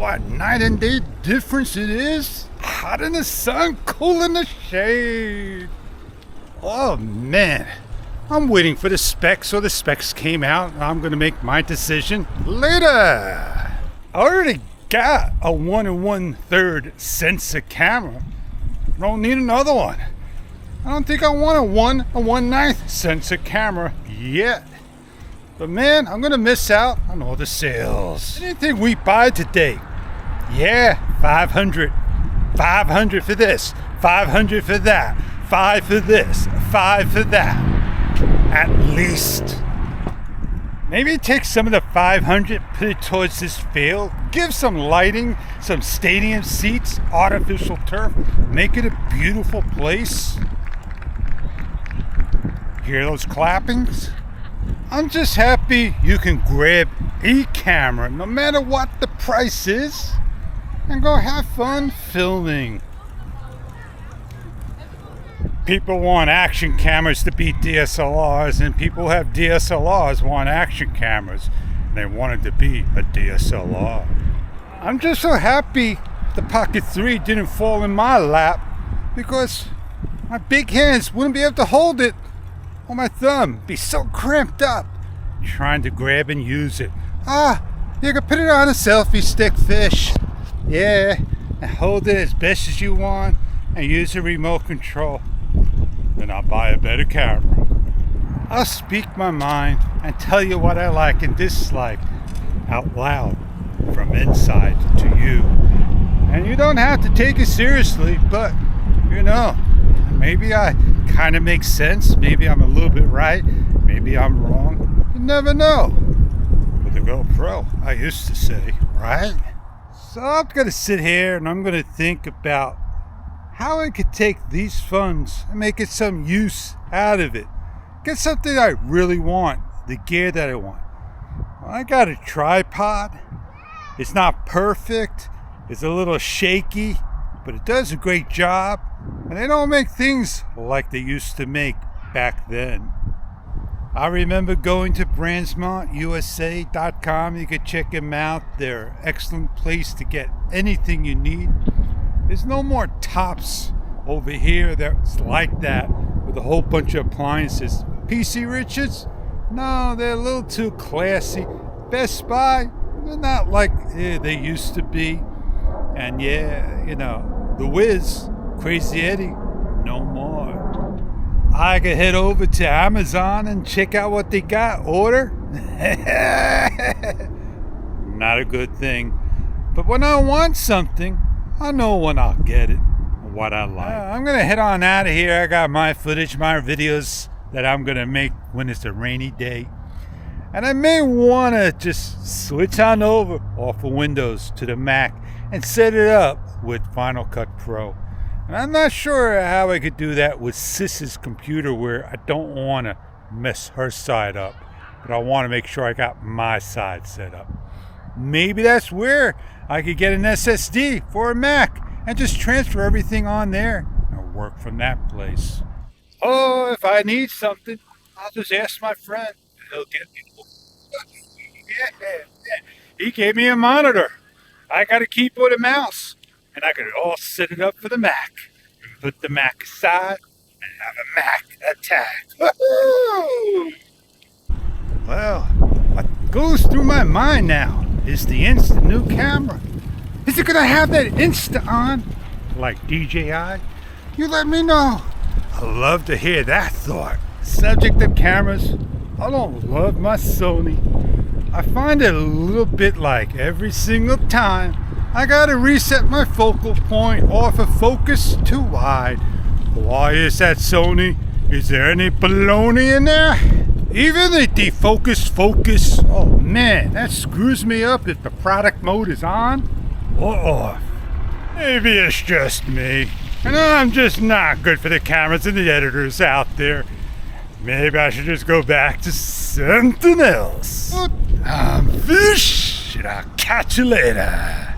what night and day difference it is. Hot in the sun, cool in the shade. Oh man, I'm waiting for the specs, so the specs came out and I'm gonna make my decision later. I already got a 1 1/3 sensor camera. I don't need another one. I don't think I want a 1 1/9 sensor camera yet. But man, I'm gonna miss out on all the sales. Anything we buy today, yeah, 500. 500 for this, 500 for that, 5 for this, 5 for that. At least. Maybe take some of the 500, put it towards this field, give some lighting, some stadium seats, artificial turf, make it a beautiful place. Hear those clappings? I'm just happy you can grab a camera, no matter what the price is, and go have fun filming. People want action cameras to beat DSLRs, and people who have DSLRs want action cameras. They want it to be a DSLR. I'm just so happy the Pocket 3 didn't fall in my lap, because my big hands wouldn't be able to hold it on my thumb. It'd be so cramped up trying to grab and use it. You can put it on a selfie stick, Fish. Yeah, and hold it as best as you want and use a remote control. Then I'll buy a better camera. I'll speak my mind and tell you what I like and dislike out loud from inside to you. And you don't have to take it seriously, but you know, maybe I kind of make sense. Maybe I'm a little bit right. Maybe I'm wrong. You never know. With the GoPro, I used to say, right? So I'm going to sit here and I'm going to think about how I could take these funds and make it some use out of it. Get something I really want, the gear that I want. Well, I got a tripod. It's not perfect. It's a little shaky, but it does a great job. And they don't make things like they used to make back then. I remember going to brandsmartusa.com. You could check them out. They're an excellent place to get anything you need. There's no more Tops over here that's like that with a whole bunch of appliances. PC Richards? No, they're a little too classy. Best Buy? They're not like they used to be. And yeah, you know, the Wiz, Crazy Eddie, no more. I could head over to Amazon and check out what they got. Order? Not a good thing. But when I want something, I know when I'll get it, what I like. I'm going to head on out of here. I got my footage, my videos that I'm going to make when it's a rainy day. And I may want to just switch on over off of Windows to the Mac and set it up with Final Cut Pro. And I'm not sure how I could do that with Sis's computer, where I don't want to mess her side up, but I want to make sure I got my side set up. Maybe that's where I could get an SSD for a Mac and just transfer everything on there and work from that place. Oh, if I need something, I'll just ask my friend. He'll get me. Yeah. He gave me a monitor. I got a keyboard and mouse. And I could all set it up for the Mac. And put the Mac aside and have a Mac attack. Woo-hoo! Well, what goes through my mind now is the Insta new camera. Is it gonna have that Insta on like DJI? You let me know. I love to hear that thought. Subject of cameras, I don't love my Sony. I find it a little bit like every single time I gotta reset my focal point off of focus too wide. Why is that, Sony? Is there any baloney in there? Even the defocus focus, oh man, that screws me up if the product mode is on or off. Maybe it's just me, and I'm just not good for the cameras and the editors out there. Maybe I should just go back to something else. I'm Fish, and I'll catch you later.